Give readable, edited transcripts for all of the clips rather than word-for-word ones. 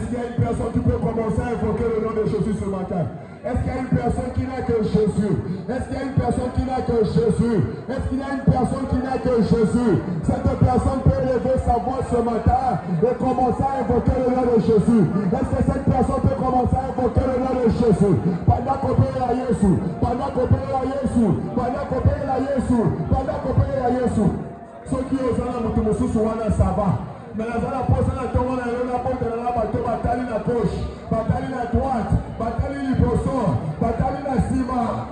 Est-ce qu'il y a une personne qui peut commencer à invoquer le nom de Jésus ce matin? Est-ce qu'il y a une personne qui n'a que Jésus? Est-ce qu'il y a une personne qui n'a que Jésus? Est-ce qu'il y a une personne qui n'a que Jésus? Cette personne peut lever sa voix ce matin et commencer à invoquer le nom de Jésus. Est-ce que cette personne peut commencer à invoquer le nom de Jésus? Pendant qu'on paye la Jésus, pendant qu'on paye la Jésus, pendant qu'on paye la Jésus, pendant qu'on paye la Jésus. Ceux qui osent la mutumosu suwana ça va. Mais la zone pose la tombe, la porte de la bateau, bataille à gauche, bataille à droite, bataille à poisson, bataille à ciment,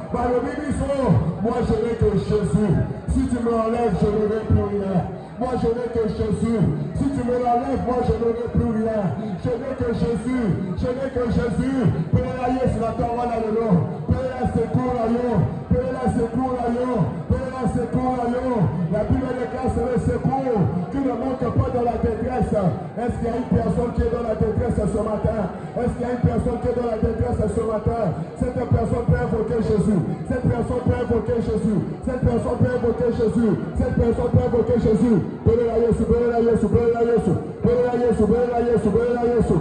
moi je n'ai que Jésus. Si tu me enlèves, je n'aurai plus rien. Moi je n'ai que Jésus. Si tu me l'enlèves, moi je n'aurai plus rien. Je n'ai que Jésus. Je n'ai que Jésus. Père la Yesu la tombe dans le nom. Père la secours à yo. Père la secours à yo. Père la secours à yo. La Bible déclare c'est le secours qui ne manque pas dans la détresse. Est-ce qu'il y a une personne qui est dans la détresse ce matin? Est-ce qu'il y a une personne qui est dans la détresse ce matin? Cette personne peut invoquer Jésus. Cette personne peut invoquer Jésus. Cette personne peut invoquer Jésus. Cette personne peut invoquer Jésus. Père la Yesu, Père la Yesu, Père la Yesu, Père la Yesu, Père la Yesu, Père la Yesu.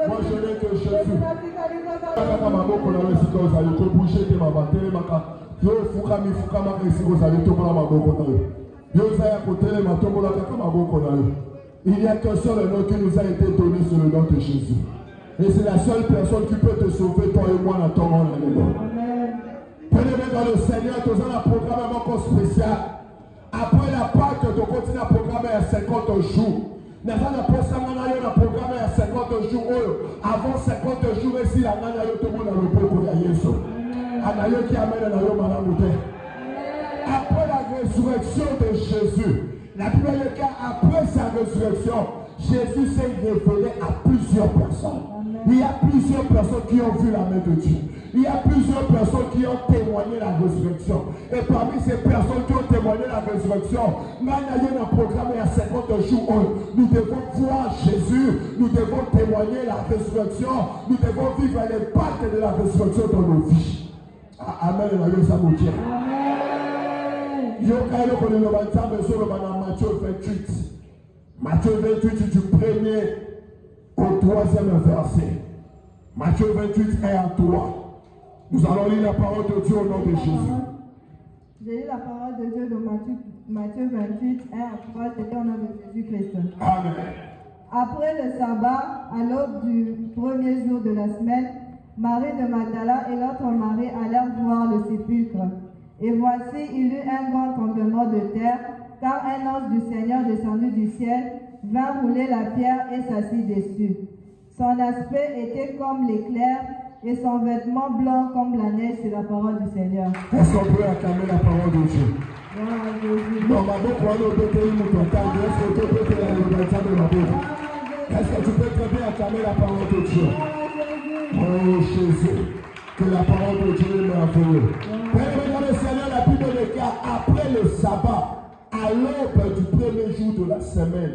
Moi je n'ai que Jésus. Il n'y a qu'un seul nom qui nous a été donné sur le nom de Jésus. Et c'est la seule personne qui peut te sauver, toi et moi, dans ton nom. Prenez dans le Seigneur, tu as un programme encore spécial. Après la Pâque, tu continues à programmer à 50 jours. Nous avons programme à 50 jours. Avant 50 jours, ici, la nana yo tout le monde a le peuple de Yesu. Anayo qui amène la yo malamouté. Après la résurrection de Jésus, la Bible dit qu'après sa résurrection, Jésus s'est révélé à plusieurs personnes. Il y a plusieurs personnes qui ont vu la main de Dieu. Il y a plusieurs personnes qui ont témoigné la résurrection. Et parmi ces personnes qui ont témoigné la résurrection, nous avons un programme à 50 jours. Nous devons voir Jésus. Nous devons témoigner la résurrection. Nous devons vivre l'impact de la résurrection dans nos vies. Amen. Matthieu 28. Matthieu 28 du 1er au 3e verset. Matthieu 28, 1 à 3. Nous allons lire la parole de Dieu au nom de Jésus. J'ai lu la parole de Dieu dans Matthieu 28, 1 à 3, c'était au nom de Jésus-Christ. Amen. Après le sabbat, à l'aube du premier jour de la semaine, Marie de Magdala et l'autre Marie allèrent voir le sépulcre. Et voici, il eut un grand tremblement de terre, car un ange du Seigneur descendu du ciel vint rouler la pierre et s'assit dessus. Son aspect était comme l'éclair et son vêtement blanc comme la neige. C'est la parole du Seigneur. Est-ce qu'on peut acclamer la parole de Dieu? Est-ce que tu peux très bien acclamer la parole de Dieu? Oh Jésus, que la parole de Dieu est merveilleuse. Dans le Seigneur, la Bible déclare après le sabbat, à l'aube du premier jour de la semaine,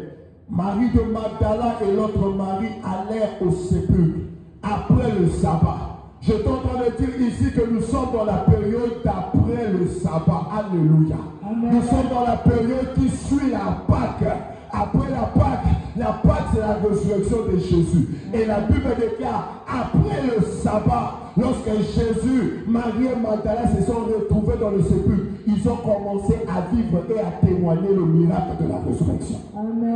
Marie de Magdala et l'autre Marie allèrent au sépulcre après le sabbat. Je t'entends dire ici que nous sommes dans la période d'après le sabbat. Alléluia. Amen. Nous sommes dans la période qui suit la Pâque. Après la Pâque c'est la résurrection de Jésus. Et la Bible déclare, après le sabbat, lorsque Jésus, Marie et Magdala se sont retrouvés dans le sépulcre, ils ont commencé à vivre et à témoigner le miracle de la résurrection.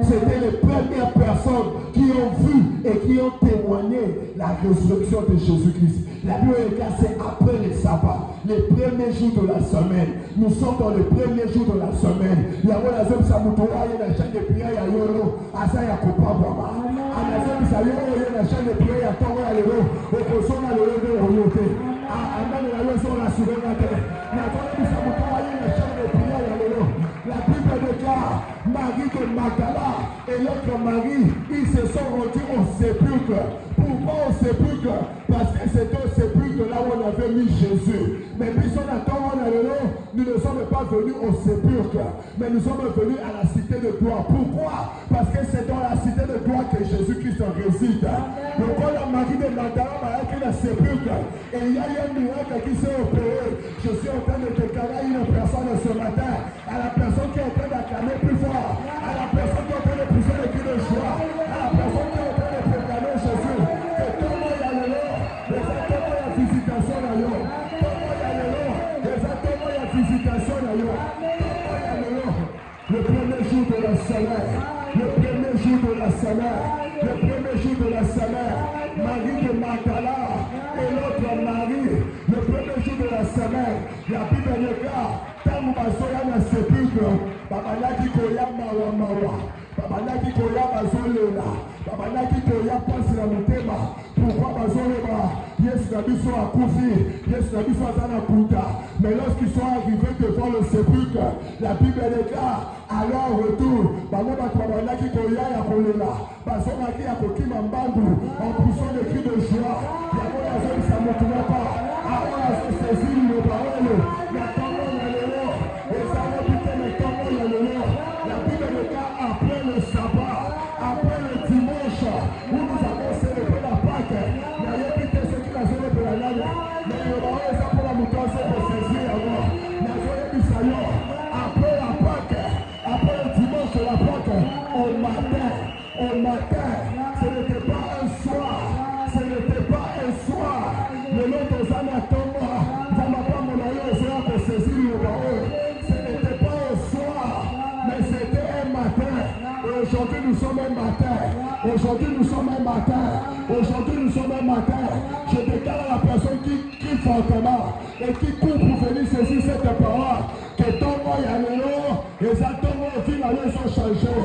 C'était les premières personnes qui ont vu et qui ont témoigné la résurrection de Jésus-Christ. La Bible déclare, c'est après le sabbat, les premiers jours de la semaine. Nous sommes dans les premiers jours de la semaine. Il y a la chaîne de prière, il y a Yolo, Asa Yakopa Baba. Anazem Sayo, la chaîne de prière, il y a Tonga Yolo, Okoson a le Royote. Amen, la leçon la souveraineté. La chaîne de prière, il y a Yolo. La Bible déclare, Marie de Magdala et l'autre Marie, ils se sont rendus au sépulcre. Pourquoi au sépulcre? Parce que c'était au sépulcre là où on avait mis Jésus. Mais puis nous ne sommes pas venus au sépulcre, mais nous sommes venus à la cité de gloire. Pourquoi? Parce que c'est dans la cité de gloire que Jésus-Christ réside. Donc quand la Marie de Magdala m'a écrit le sépulcre, et il y a eu un miracle qui s'est opéré. Je suis en train de déclarer à une personne ce matin, à la personne qui est en train d'acclamer plus fort, à la personne qui est en train de pousser le cri de joie, à la personne qui est en train de proclamer Jésus, que tout le monde y a le nom, les attendants y a visitation là, tout le monde y a le nom, les attendants y a visitation là, tout le monde y a le nom. Le premier jour de la semaine, le premier jour de la semaine, le premier jour de la semaine, Marie de Magdala et l'autre Marie, le premier jour de la semaine, la Bible regarde, tant que bazoya na sépulcre, babalaki koya mawa mawa, babalaki koya bazolela, babalaki koya pasi na motema. Pourquoi bazolela? Yesu na biso akufi, Yesu na biso azana kuta. Mais lorsqu'ils sont arrivés devant le sépulcre, la Bible regarde, alors retour, babalaki koya ya kolela, bazomaki ya kokima mbangu, en poussant des cris de joie. Yango yazolisa moto moko, awa azosezili le parole, na tango na lelo, ezala bite na tango ya lelo. La Bible regarde après le sabbat, après le dimanche, où nous avons célébré la Pâque. N'ayez plus ceux qui la célébrent la langue, mais le parole est pour la mouton, c'est pour saisir avant. N'ayez plus ça, après la Pâque, après le dimanche de la Pâque, au matin, ce n'était pas un soir, ce n'était pas un soir. Le nom de Zanatomba, ce n'était pas un soir, mais c'était un matin. Et aujourd'hui nous sommes un matin. Aujourd'hui nous sommes un matin. Aujourd'hui nous sommes un matin. Je déclare à la personne qui crie fortement et qui court pour venir saisir cette parole que ton mot y a le nom, les atomes au fil à sont changés.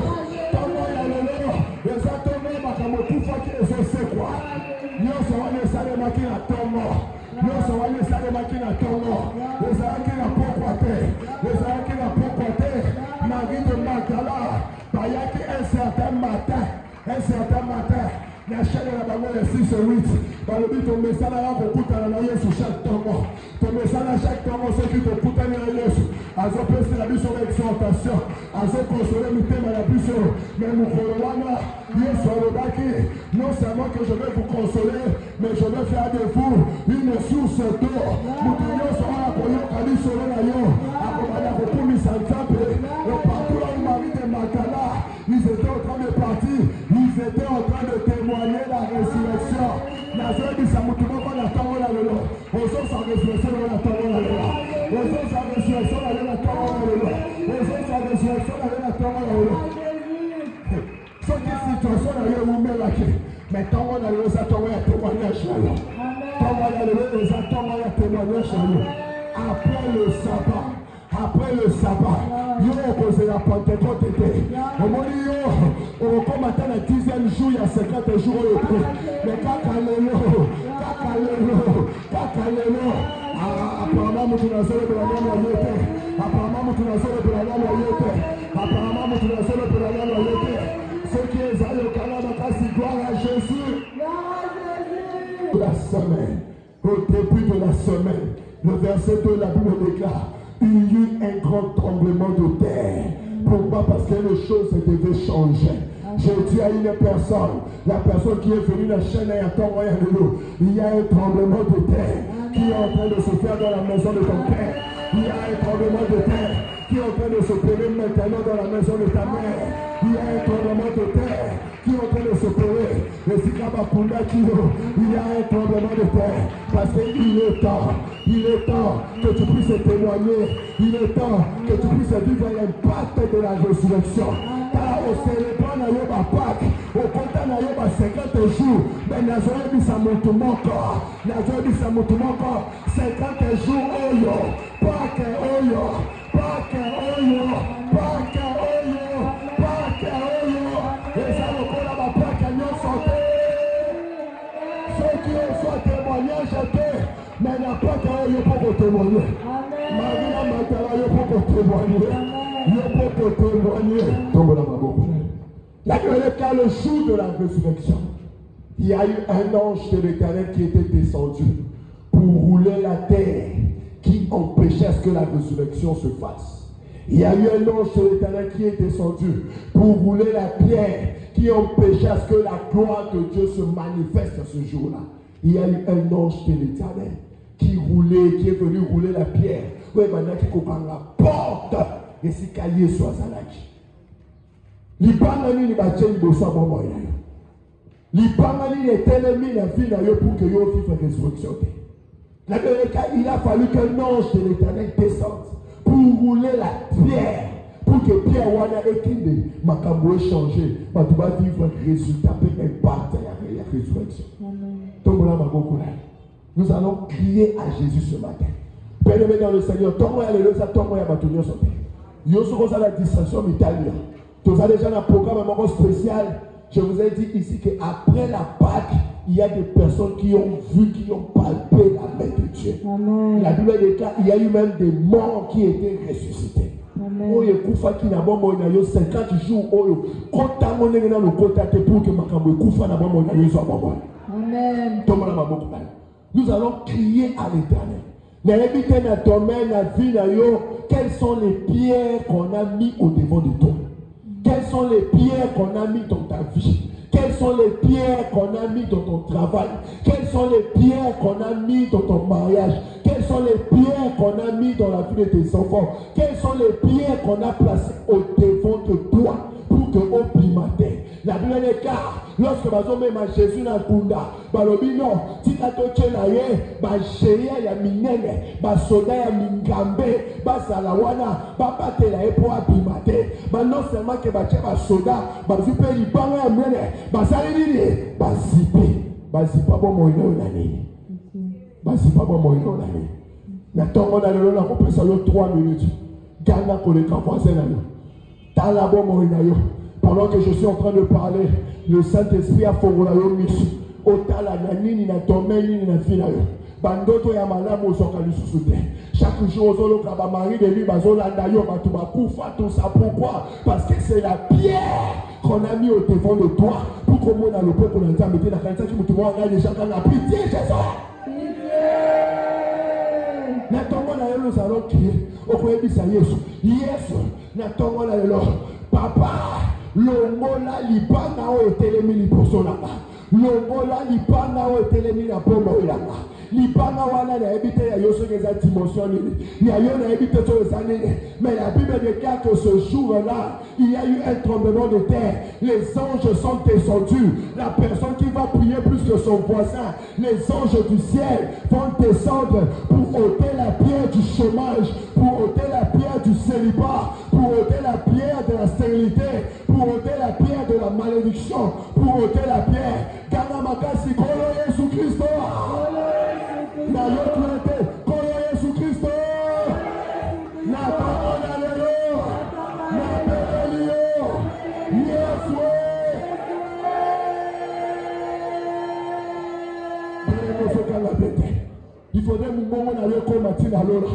Ton mot y a le nom, les atomes makamotu qui les ont c'est quoi. Nous sommes les salés qui a ton mot. Nous sommes les salés qui a ton mot. Les salés qui a pourquoi les salés qui a pourquoi Marie de Magdala, Bayaki un certain matin. La chaîne de la banque est 6 et 8. Dans le but, ton message là, pour coûter la naïe sur chaque tombeau. Ton message à chaque tombeau, ceux qui te coûtent la naïe. Azo pèse la bise sur l'exhortation. Azo consoler le thème à la bise. Mais nous croyons, Dieu soit le baki. Non seulement que je vais vous consoler, mais je vais faire de vous une source d'eau. Nous devons savoir pour nous, quand nous serons là, à beaucoup mis en table. Et partout là où Marie de Magdala, ils étaient en train de partir. Ils étaient en train de témoigner la résurrection. La joie du Samoutouma, on attend la lolo. On sent sa résurrection, on attend la lolo. On sent sa résurrection, on attend la lolo. On sent sa résurrection, on attend la lolo. Ce qui est situation, on a eu un là. Mais tant on a eu ça, tant on a témoigné chez nous. Tant on a eu ça, tant on a témoigné chez nous. Après le sabbat, yo opposé la Pentecôte était. Au moment où on commence à la 10e jour, il y a 50 jours au plus. Mais kakalelo. Apparemment, nous avons célébré la loyauté. Apparemment, nous avons célébré la loyauté. Apparemment, nous avons célébré la loyauté. Ce qui est allé au Canada, c'est gloire à Jésus. La semaine, au début de la semaine, le verset 2 de la Bible déclare. Il y eut un grand tremblement de terre. Pourquoi? Parce que les choses devaient changer. J'ai dit à une personne, la personne qui est venue la chaîne et attend rien de nous. Il y a un tremblement de terre qui est en train de se faire dans la maison de ton père. Il y a un tremblement de terre qui est en train de se faire maintenant dans la maison de ta mère. Il y a un tremblement de terre qui est en train de se faire. Il y a un tremblement de terre parce qu'il est temps que tu puisses témoigner. Il est temps que tu puisses vivre l'impact de la résurrection. Car au célébrant la Pâques, au comptant la 50 jours, mais nous avons mis ça mon corps. Nous avons mis ça mon corps. 50 jours, oh yo, Pâques, oh yo, Pâques, oh yo, Pâques, oh yo, Pâques, oh yo. Et ça, le corps là-bas, Pâques, nous sortez. Ceux qui ont fait témoignage, mais n'a pas de pour témoigner. Marie Magdala, il faut témoigner. Il faut témoigner. Tombe là, ma bonne. La car le jour de la résurrection, il y a eu un ange de l'Éternel qui était descendu pour rouler la terre qui empêchait à ce que la résurrection se fasse. Il y a eu un ange de l'Éternel qui est descendu pour rouler la pierre qui empêchait à ce que la gloire de Dieu se manifeste ce jour-là. Il y a eu un ange de l'Éternel qui roulait, qui est venu rouler la pierre. Oui, maintenant qui comprend la porte et si cahier soit Zalaki. L'Ibangani ni bacheni bosa momo yayo. L'Ibangani ni telemi la vie na yo pour que yo vive la résurrection. La il a fallu qu'un ange de l'Éternel descende pour rouler la pierre, pour que Pierre wana ekinde makambo ait changé, pour tu vas vivre un résultat, un impact la résurrection. Nous allons crier à Jésus ce matin. Bien-aimé dans le Seigneur, toi moi alléluia, toi moi abatonio sauter. Yo sur la distraction italienne. Tu as déjà un programme spécial. Je vous ai dit ici qu'après la Pâque, il y a des personnes qui ont vu, qui ont palpé la main de Dieu. Amen. La Bible déclare il y a eu même des morts qui étaient ressuscités. Amen. 50 jours, Amen. Nous allons crier à l'Éternel. Quelles sont les pierres qu'on a mis au devant de toi? Quelles sont les pierres qu'on a mis dans ta vie? Quelles sont les pierres qu'on a mis dans ton travail? Quelles sont les pierres qu'on a mis dans ton mariage? Quelles sont les pierres qu'on a mis dans la vie de tes enfants? Quelles sont les pierres qu'on a placées au devant de toi pour que au primateur? La Bible est car lorsque Jésus n'a kunda, balobino, tikatoche na ye, sheria ya minene, soda ya mingambe, zalawana, batela e po abimate. Non seulement que soda, zupe libanga ya minene, salini, zipa bon moino na nini. Zipa bon moino na nini. Na tongo na lelo na kopesa yo 3 minutes. Gana koleka voisin na yo. Tala bon moino yo. Pendant que je suis en train de parler, le Saint-Esprit a fait un mission. Otala na nini na domaine na fina yo. Bandoto ya malamu soka lisusuté. Chaque jour ozolo kaba mari de lui bazolanda yo batu bakufa tout ça pourquoi? Parce que c'est la pierre qu'on a mis au devant de toi pour que mon le peuple de Dieu mette la kanisa qui mutu mo ngani chaka na pitié Jésus. Na tongo na yo nous allons crier okoyebisa Yesu. Yesu na tongo na yo papa longola libanga o etelemi liboso nanga. Longola libanga o etelemi na pombo yanga. Libanga wana na ebite ya yoso ngeza dimension ni. Ya yo na ebite to ezanene. Mais la Bible déclare que ce jour-là, il y a eu un tremblement de terre. Les anges sont descendus. La personne qui va prier plus que son voisin, les anges du ciel vont descendre pour ôter la pierre du chômage, pour ôter la pierre du célibat, pour ôter la pierre de la stérilité, pour ôter la pierre de la malédiction, pour ôter la pierre. Gana makasi kolo Yesu Christo. Na yokulete kolo Yesu Christo. Na parole lelo. Na belelio. Yesu. Il faudrait nous montrer dans le combat lola.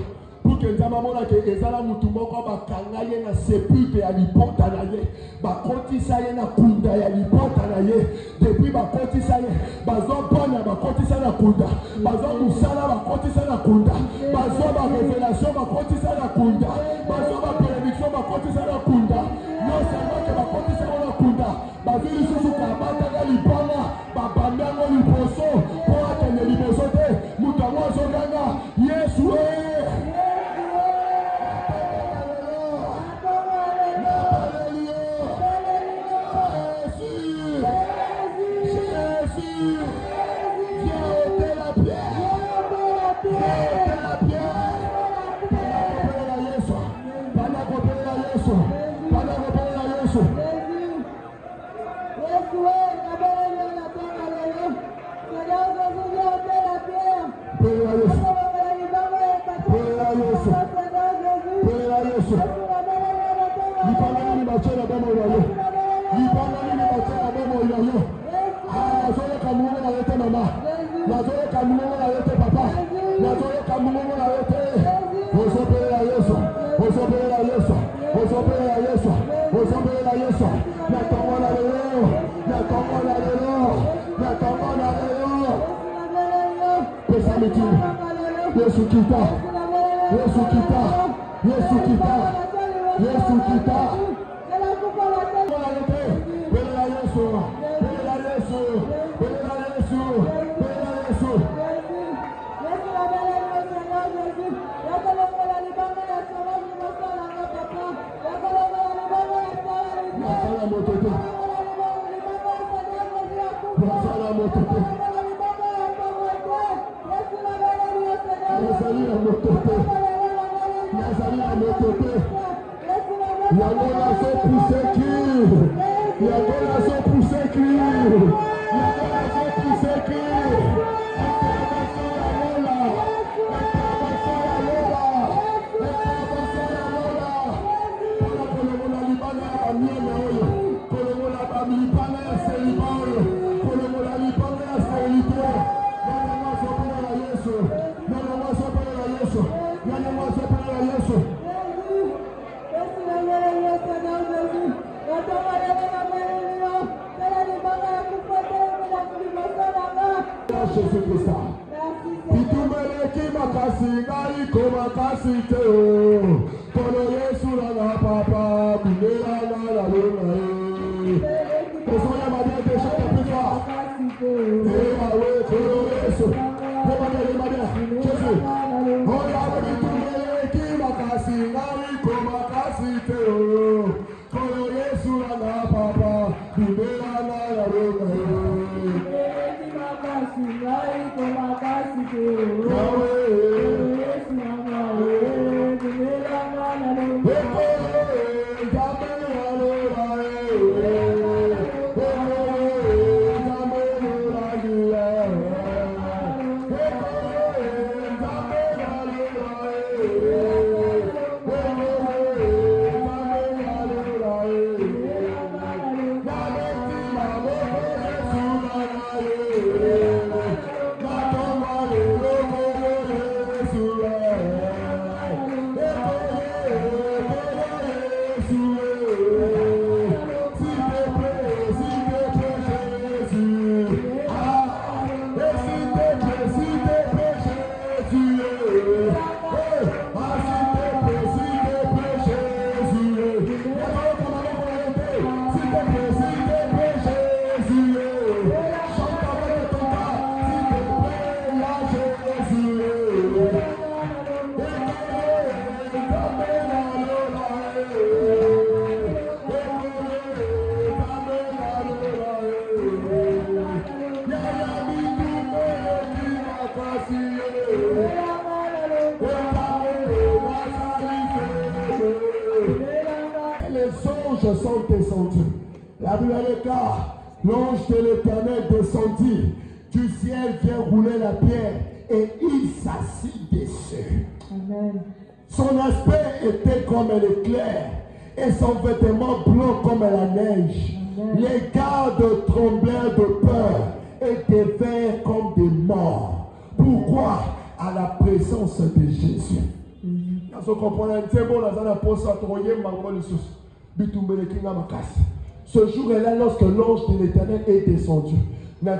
Pour que nous avons que ezala mutumoko bakanga ye na sepulcre ya lipota na ye bakotisa ye na kunda ya lipota na ye depuis bakotisa ye bazopona bakotisa na kunda bazomusala bakotisa na kunda bazoba révélation bakotisa na kunda bazoba prédiction bakotisa na kunda non seulement que bakotisa na kunda bazili susu kabata ya lipona babambango liboso po akende liboso te mutango azoganga Yesu Sont descendus. La Bible déclare, l'ange de l'Éternel descendit du ciel, vient rouler la pierre et il s'assit dessus. Amen. Son aspect était comme l'éclair et son vêtement blanc comme la neige. Amen. Les gardes tremblèrent de peur et devinrent comme des morts. Pourquoi? À la présence de Jésus. Ce jour est là lorsque l'ange de l'Éternel est descendu. L'ange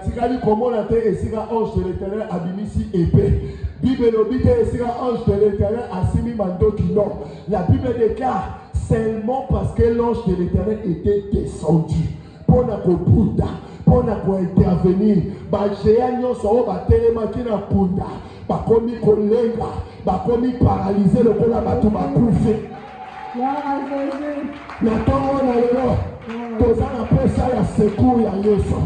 de l'Éternel a mis ici épée. L'ange de l'Éternel a mis mando qui non. La Bible déclare seulement parce que l'ange de l'Éternel était descendu. Pour intervenir. Bakomi kolenga, bakomi paralysé le kola batu bakufe. Na tongo na lelo, toza na pesa ya secours ya Yesu.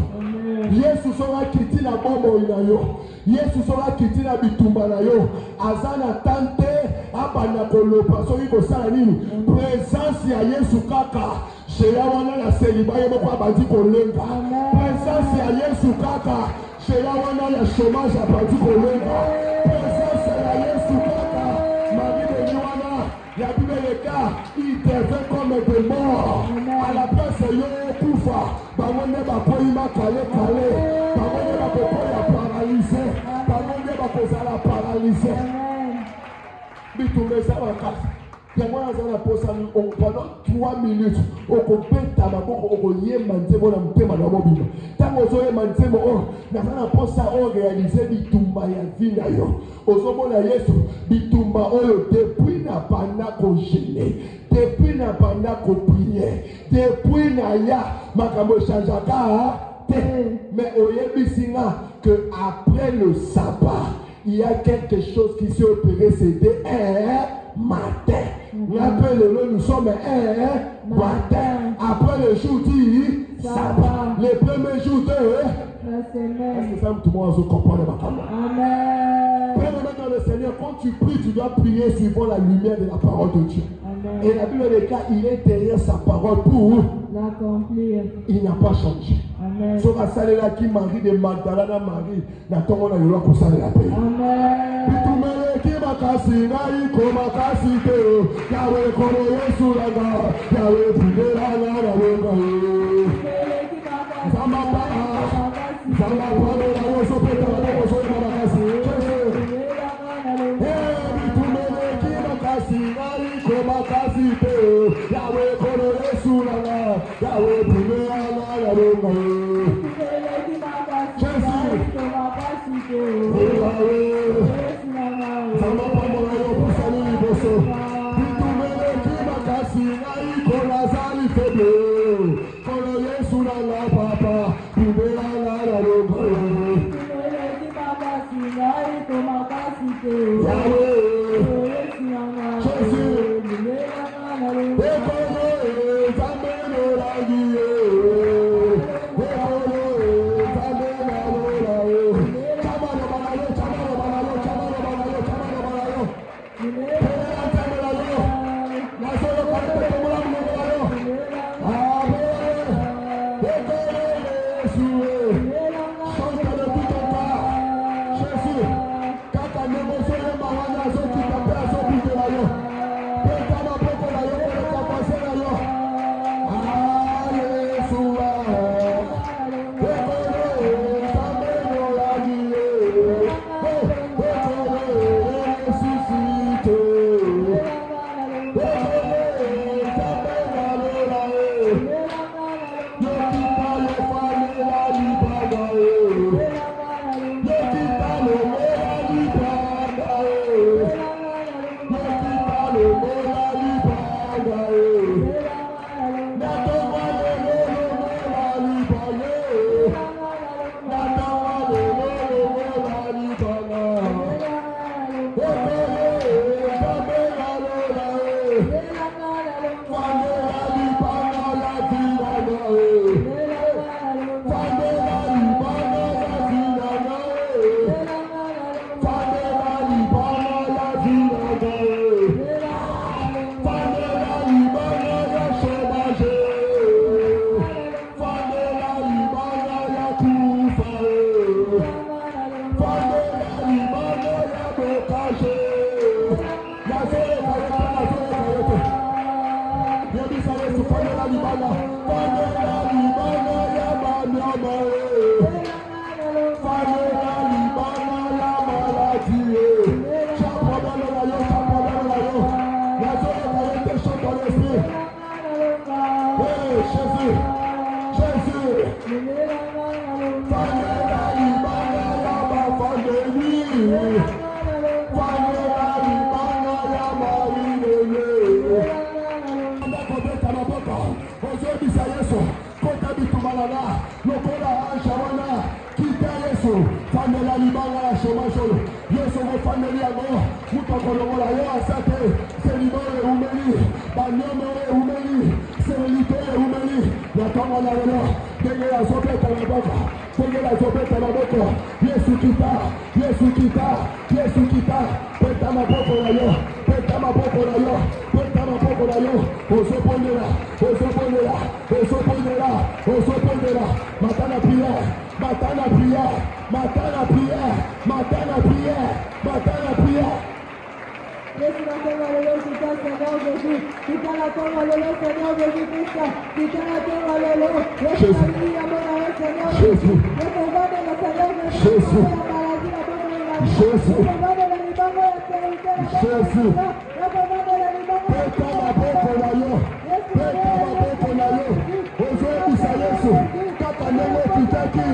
Yesu sera kiti na bombo na yo. Yesu sera kiti na bitumba na yo. Azana tante abana kolopa so yiko sala nini? Présence ya Yesu kaka. Sheya wana na seliba yebo kwa bandi kolenga. Présence ya Yesu kaka. Sheya wana ya chômage a bandi kolenga. La Bible déclare, il devait comme des morts. À la place de Yokoufa, Bamone Bakoima Kale Kale, Bamone Bakoya paralysé, Bamone Bakosa la paralysé. Bitumbe Savaka, Pendant 3 minutes, on peut réaliser bitumba ya vie na yo. Ozomona Yesu bitumba oyo depuis na banda ko gêner, depuis na banda ko prier, depuis na ya makambo changeaka te. Mais oyebisinga que après le sabbat, il y a quelque chose qui s'est opéré, c'était un matin. Après nous sommes un matin. Après le jour du sabbat, les premiers jours de est-ce que ça tout le monde se comprend ma caméra? Amen. Premièrement dans le Seigneur, quand tu pries, tu dois prier suivant la lumière de la parole de Dieu. Amen. Et la Bible des cas, il est derrière sa parole pour l'accomplir. Il n'a pas changé. Amen. Sauf à saler là qui Marie de Magdalena Marie, n'a pas on a eu la pour ça la paix. Amen. Bitumele qui m'a cassé, naï comme a cassé teo, Yahweh comme Yesu la ga, Yahweh brûlé la ga, Yahweh brûlé. Zamba pa, zamba pa de la roso peta la roso de la cassé. Bitumele qui m'a cassé, naï comme a cassé teo, Yahweh comme Yesu la ga, Yahweh brûlé la ga, Yahweh brûlé.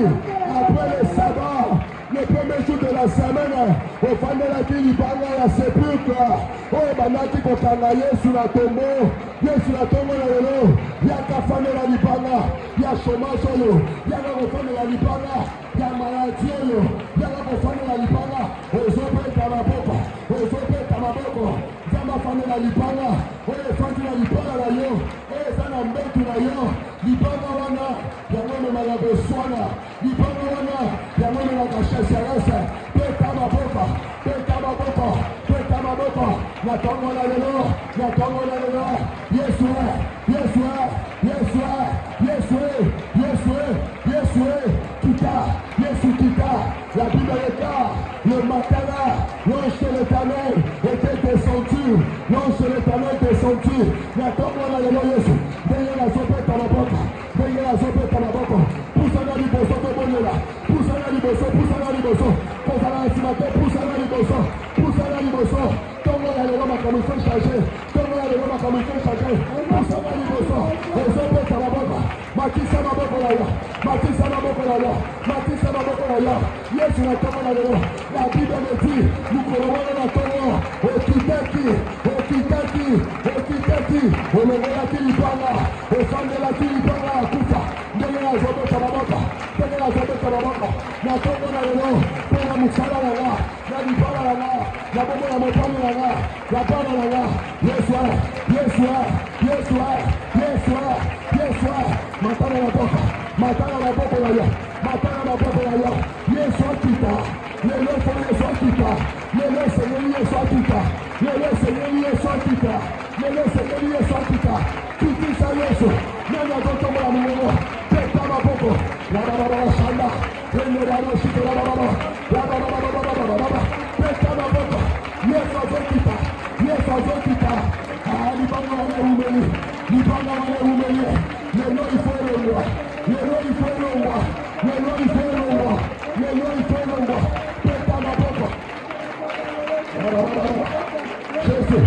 après le sabbat, le premier jour de la semaine, au Fandelaki Libanga, la sépulcre, oh, Banaki Kokanga, Yesu la tombeau, Yesu la tombeau, Yaka Fanela Libanga, Y'a chômage, Yaka Fanela Libanga, Y'a maladie, Yaka Fanela Libanga, Ozope Kamaboko, Ozope Kamaboko, Yama Fanela Libanga, Oye Fanela Libanga, Oye Sana Mbetu na yo, Libanga wana, Yamone Malabeswana, Libanga wana, Yamone Malabeswana, Petamaboko, Petamaboko, Petamaboko, Natongo la lelo, Natongo la lelo, Yesue, Yesue, Yesue, Yesue, Yesue, Yesue, Kita, Yesu Kita, la Bible est là, le matin là, l'ange de l'Éternel était descendu, l'ange de l'Éternel descendu, Natongo la lelo Yesu, Venez la sope Tamaboko, Venez la sope Tamaboko, Poussana Liboso, Tobolela, Poussana Liboso, Poussana Liboso, Poussana Liboso, Poussana Liboso, Poussana Liboso, Tongo la lelo ma commission chargée, Tongo la lelo ma commission chargée, Poussana Liboso, et sope Tamaboko, Matissa Maboko la ya, Matissa Maboko la ya, Matissa Maboko la ya, Yesu na Tongo la lelo, la Bible me dit, nous courons la Tongo, Okitaki, Okitaki, Okitaki, Ologolaki Libanga, Ofandelaki Libanga, Kufa, Ndengela Zobe Tamaboko, Ndengela Zobe Tamaboko, na Tongo la lelo, Pena Musala la ya, na Libanga la ya, na Bomo la Mopani la ya, la Bana la ya, Yesua, Yesua, Yesua, Yesua, Yesua, Matana la boca, Matana la boca la ya, Matana la boca la ya, Yesua Kita, Lelo Yesua Kita, Lelo Seigneur Yesua Kita, Lelo Seigneur Yesua Kita, Lelo Seigneur Yesua Kita, Kiti sa Yesu, Nana Doto la Mungo, Peta la boca, la Baba Shanda, Lelo la Shita la Baba, la Baba, Peta la boca, Yesua Kita, Yesua Kita, Libanga wale umeli, Libanga wale umeli, Lelo ifere wa, Lelo ifere wa, Lelo ifere wa, Lelo ifere wa, Peta la boca. Jésus,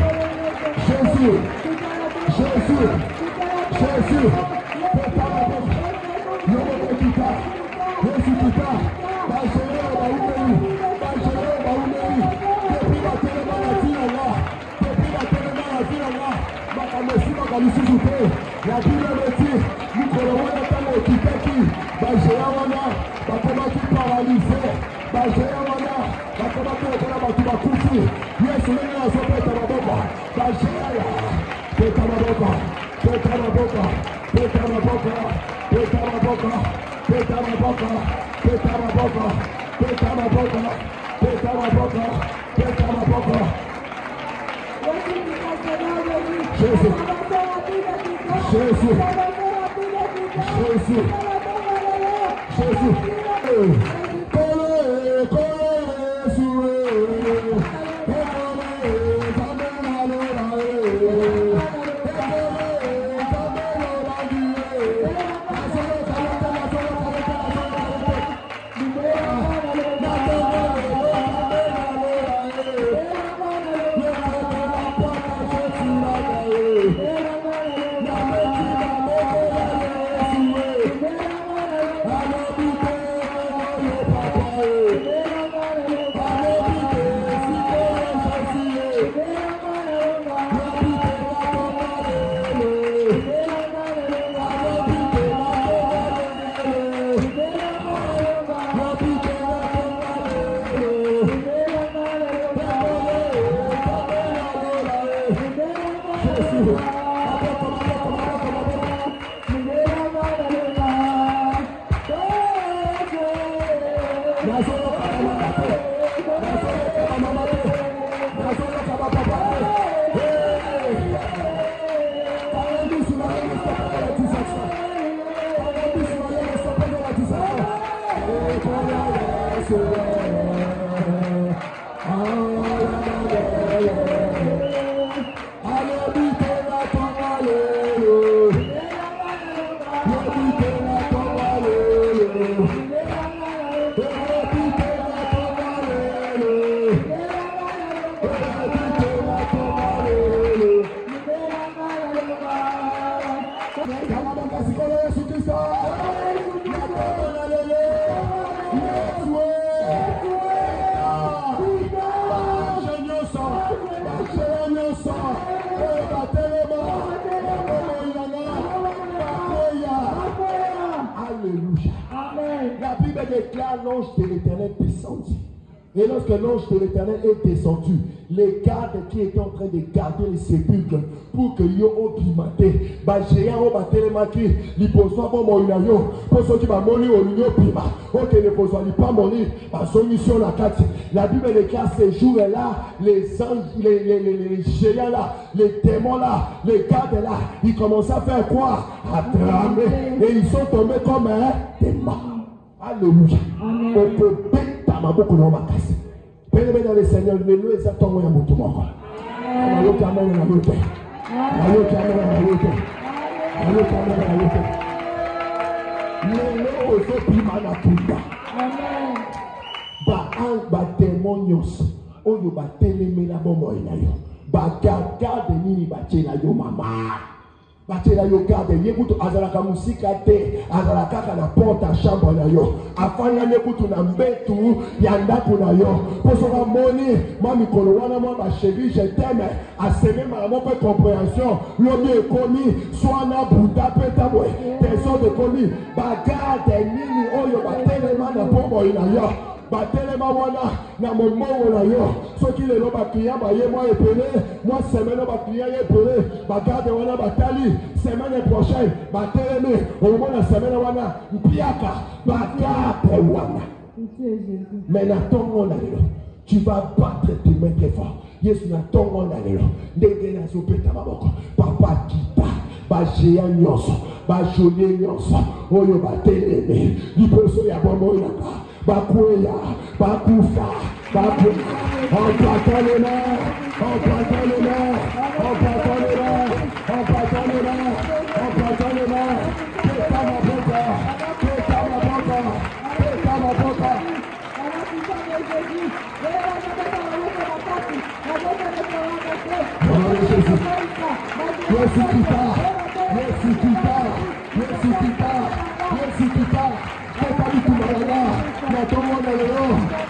Jésus, Jésus, Jésus, Peta la boca. Yobo kita, Yesu kita, Bajere wa umeli, Bajere wa umeli, Depuis la téléma la tina là, depuis la téléma la tina là, Makamesi Makalisusu te, la Bible me dit, nous courons la table au Kitaki, Bajere wana, Bakomaki paralysé, Bajere wana, Bakomaki okola batu bakufi, Yesu nene na zope Tamaboko, Bajere ya, Petamaboko, Petamaboko, Petamaboko, Petamaboko, Petamaboko, Petamaboko, Petamaboko, Petamaboko, Petamaboko. Jésus, Jésus, Jésus, Jésus. Yesu Kristo, l'ange de l'Éternel descendit. Et lorsque l'ange de l'Éternel est descendu, les gardes qui étaient en train de garder les sépulcres pour que yo opimaté, géant au batelemaki, li poswa bon moinayo, pour ceux qui va mourir au lieu pima, ok ne poswa li pas mourir, par son mission la carte. La Bible déclare ces jours-là, les anges, les géants là, les démons là, les gardes là, ils commencent à faire quoi? À tramer, et ils sont tombés comme des morts. Alléluia. On peut battre ma boucle dans ma casse. Prenez dans le Seigneur, le lieu est à ton moyen pour tout le monde. Alléluia. Batela yo garde yekutu azalaka musika te azalaka na porte à chambre na yo afanya yekutu na mbetu ya ndako na yo posoka moni mami kolo wana mwa ba chérie je t'aime aseme mama pe compréhension lobi ekomi swana buda peta boy teso de komi bagarde nini oyo batelema na bombo ina yo batelema wana na momongo na yo soki lelo bakliya baye mwa epele mwa semaine bakliya epele bagarde wana batali semaine prochaine bateleme omona semaine wana mpiaka bagarde wana. Mais na tongo na lelo tu vas battre tes mains très fort. Yesu na tongo na lelo ndenge na sopeta maboko papa kita bagéant nyonso bajolie nyonso oyo bateleme liboso ya bombo inaka Bakuya, Bakufa, Bakuya, on battant les mains, on battant les mains, on battant les mains, on battant les mains, on battant les mains, Peta ma boca, Peta ma boca, Peta ma boca. Yesu kita, Yesu kita, Yesu kita, Yesu kita. Na tomo na leo,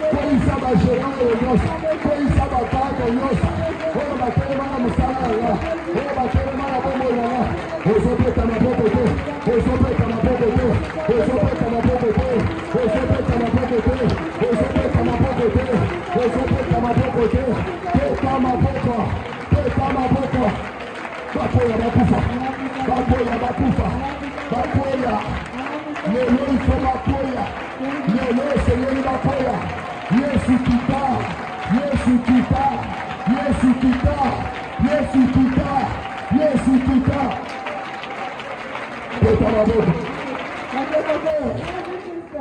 kwa isaba jero yos, kwa isaba kato yos, kwa batele mana musala ya, kwa batele mana bombo ya, ozope kama bobo te, ozope kama bobo te, ozope kama bobo te, ozope kama bobo te, ozope kama bobo te, ozope kama bobo te, kama bobo, kama bobo, bakoya bakufa, bakoya bakufa, bakoya, lelo ifoma bakoya. Le Seigneur va faire. Yesu kita, Yesu kita, Yesu kita, Yesu kita, Yesu kita.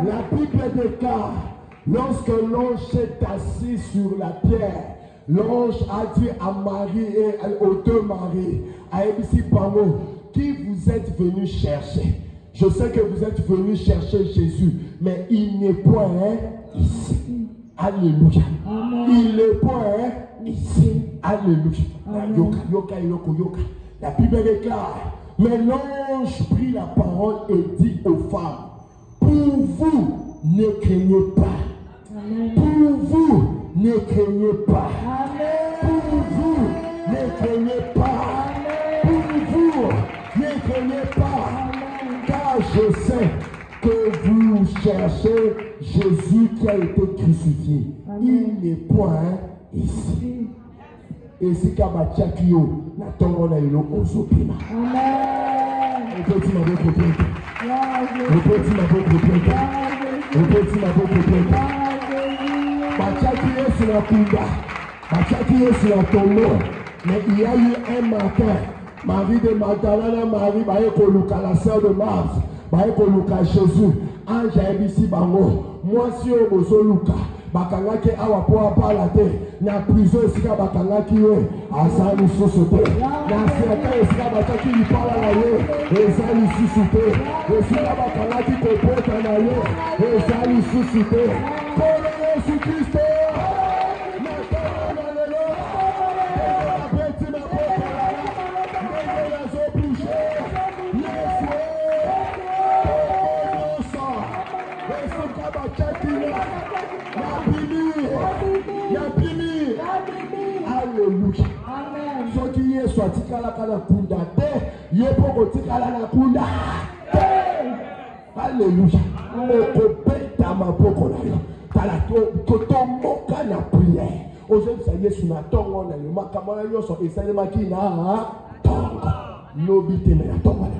La Bible déclare, lorsque l'ange s'est assis sur la pierre, l'ange a dit à Marie et aux deux maris, à Ebisi Pamo, qui vous êtes venus chercher? Je sais que vous êtes venus chercher Jésus, mais il n'est point ici. Alléluia. Amen. Il n'est point ici. Alléluia. La Bible déclare, mais l'ange prit la parole et dit aux femmes, pour vous, ne craignez pas. Amen. Pour vous, ne craignez pas. Amen. Pour vous, ne craignez pas. Amen. Pour vous, ne craignez pas. Amen. Car je sais que vous cherchez Jésus qui a été crucifié. Amen. Il n'est point ici. Et si Kabachakio n'a pas de ozopima. Amen. On peut dire ma votre plainte. On peut dire ma votre plainte. On peut dire ma votre plainte. Bachakio sur la Kunda. Bachakio sur la tombeau. Mais il y a eu un matin. Marie de Magdalene, Marie, la sœur de Mars, Jésus, Ange Ebisi Bango, moi si on vous Luka, Bakangaki Awapoa Palate, na prison Sika Bakangaki, Asani Susute, na Sika Sika Bakaki, il parle à la et Sani Susute, et Sika Bakangaki, Kopota na et Sani Susute, pour Jésus Christ. Alléluia. Amen. Ce qui est soit tikala kana kunda te, yepoko tikala na kunda te. Alléluia. Okopeta maboko na yo. Tala totomoka na prière. Aujourd'hui, ça y est, sur la tongue, on a le makamana yo so esalemaki na tongue. Lobi teme na tongue.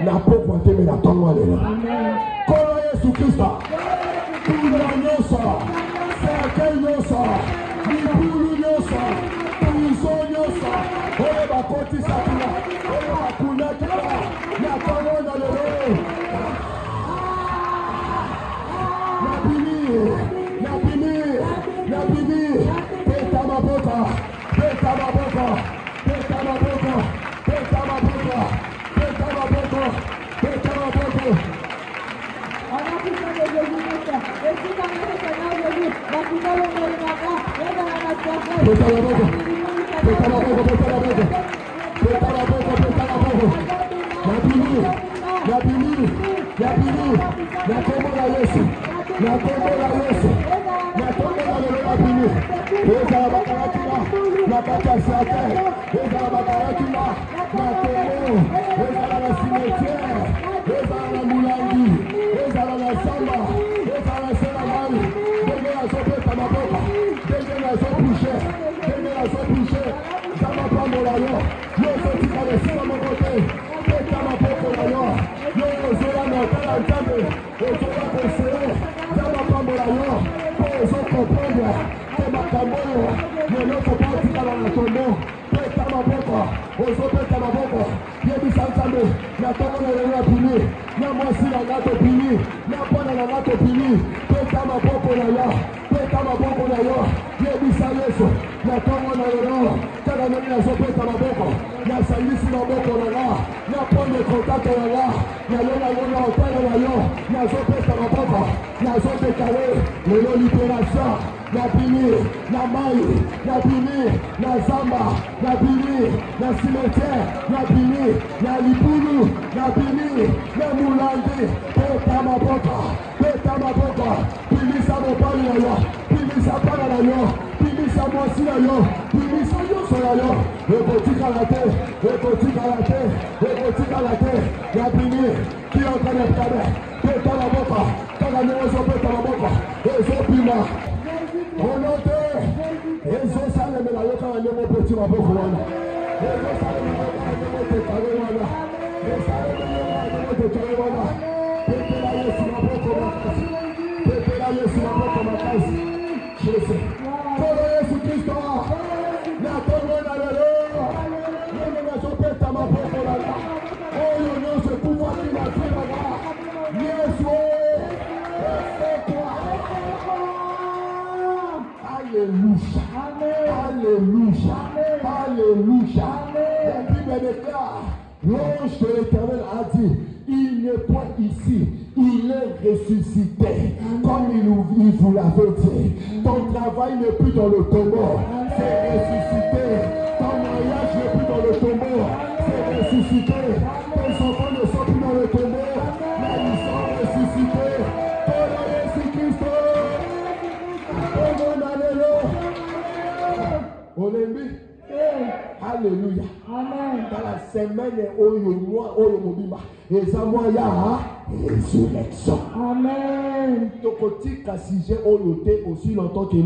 Na poko teme na tongue le. Kola Yesu Kristo. Kuna nyoso. Saka nyoso. Bibulu nyoso. Tuzo nyoso. Ole bakoti sakuna. Ole bakuna kila. Na tongue na le. Na bini. Peta maboka. L'ange de l'Éternel a dit, il n'est point ici, il est ressuscité, comme il vous l'avait dit. Ton travail n'est plus dans le tombeau, c'est ressuscité. Ton mariage n'est plus dans le tombeau, c'est ressuscité. Tes enfants ne sont plus dans le tombeau, mais ils sont ressuscités. Pour Jésus-Christ, Alléluia. Alléluia. Amen. Dans la semaine résurrection. Amen. Aussi longtemps que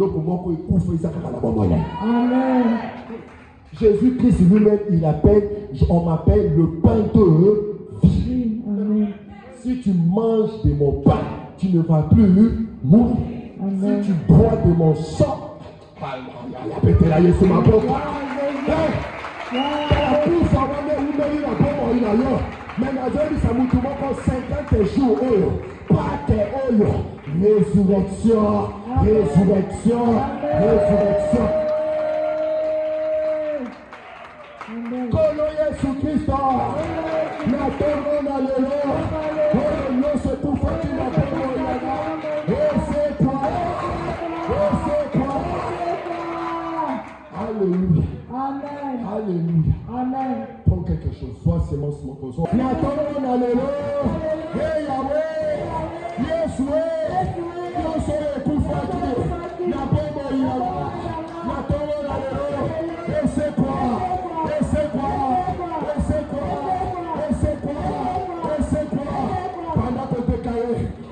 Amen. Jésus-Christ lui-même, on m'appelle le pain de vie. Amen. Si tu manges de mon pain, tu ne vas plus mourir. Amen. Si tu bois de mon sang, résurrection, résurrection, résurrection. Kolo Yesu Kristo, na tono na lelo, oyo nyonso ekufaki na bongo yana, esekwa, esekwa. Alléluia. Amen. Alléluia. Amen. Prends quelque chose, sois sémence mon poison. Na tono na lelo, hey Yahweh, Yesu, nyonso ekufaki na bongo yana, na tono na lelo, esekwa.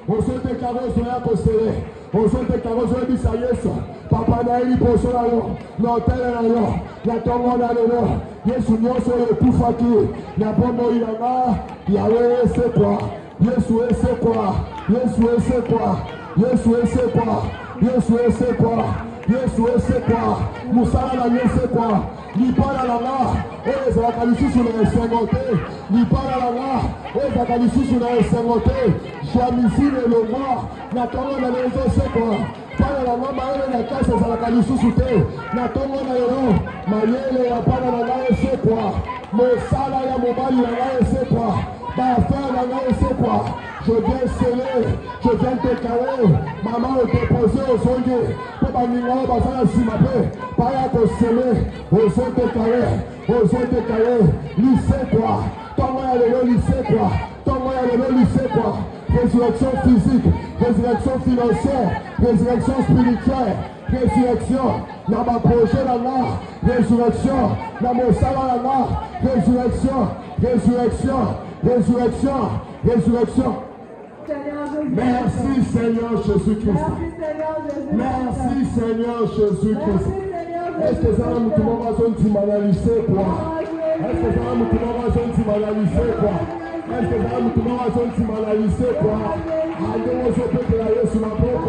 On se déclare nyonso ya kosele ozoteka ozoyebisa Yesu papa na ye liboso na yo na hotele na yo na ntongo na lelo Yesu nyonso oyo ekufaki na bomoi na nga Yawe esekwa Yesu esekwa Yesu esekwa Yesu esekwa Yesu esekwa Yesu esekwa musala na ye esekwa libala na nga oyo ezalaka lisusu na esengo te libala na nga oyo ezalaka lisusu na esengo te jamisine elongwa na ntongo na lelo ezosekwa pana na nga mayele na kasi ezalaka lisusu te na ntongo na lelo mayele ya pana na nga esekwa mosala ya mobali na nga esekwa baaffaire na nga esekwa je viens sceller, je viens déclarer, maman est déposée au songe, pour baninga basala simape, para kosele, au son déclaré, lycée quoi, ton ya le lycée quoi, ton ya le lycée quoi, résurrection physique, résurrection financière, résurrection spirituelle, résurrection, dans ma projet là, résurrection, dans mon salaire là, résurrection, résurrection, résurrection, résurrection. Merci Seigneur Jésus-Christ. Merci Seigneur Jésus-Christ. Est-ce que ça va nous tomber dans une timanalisée quoi? Est-ce que ça va nous tomber dans une timanalisée quoi? Est-ce que ça va nous tomber dans une timanalisée quoi? Allez, je peux te l'aller sur ma boque.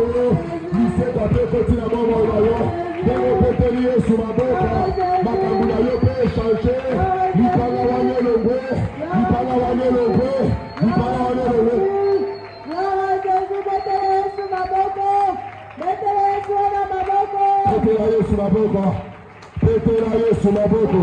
Lycée d'après petit la mort dans l'eau. On peut te lier sur ma boque. Ma caboulaye peut échanger. Il parle à wagner le bruit. Il parle à wagner le bruit. Il parle à wagner le bruit. Pétez la Yesu maboko. Pétez la Yesu maboko.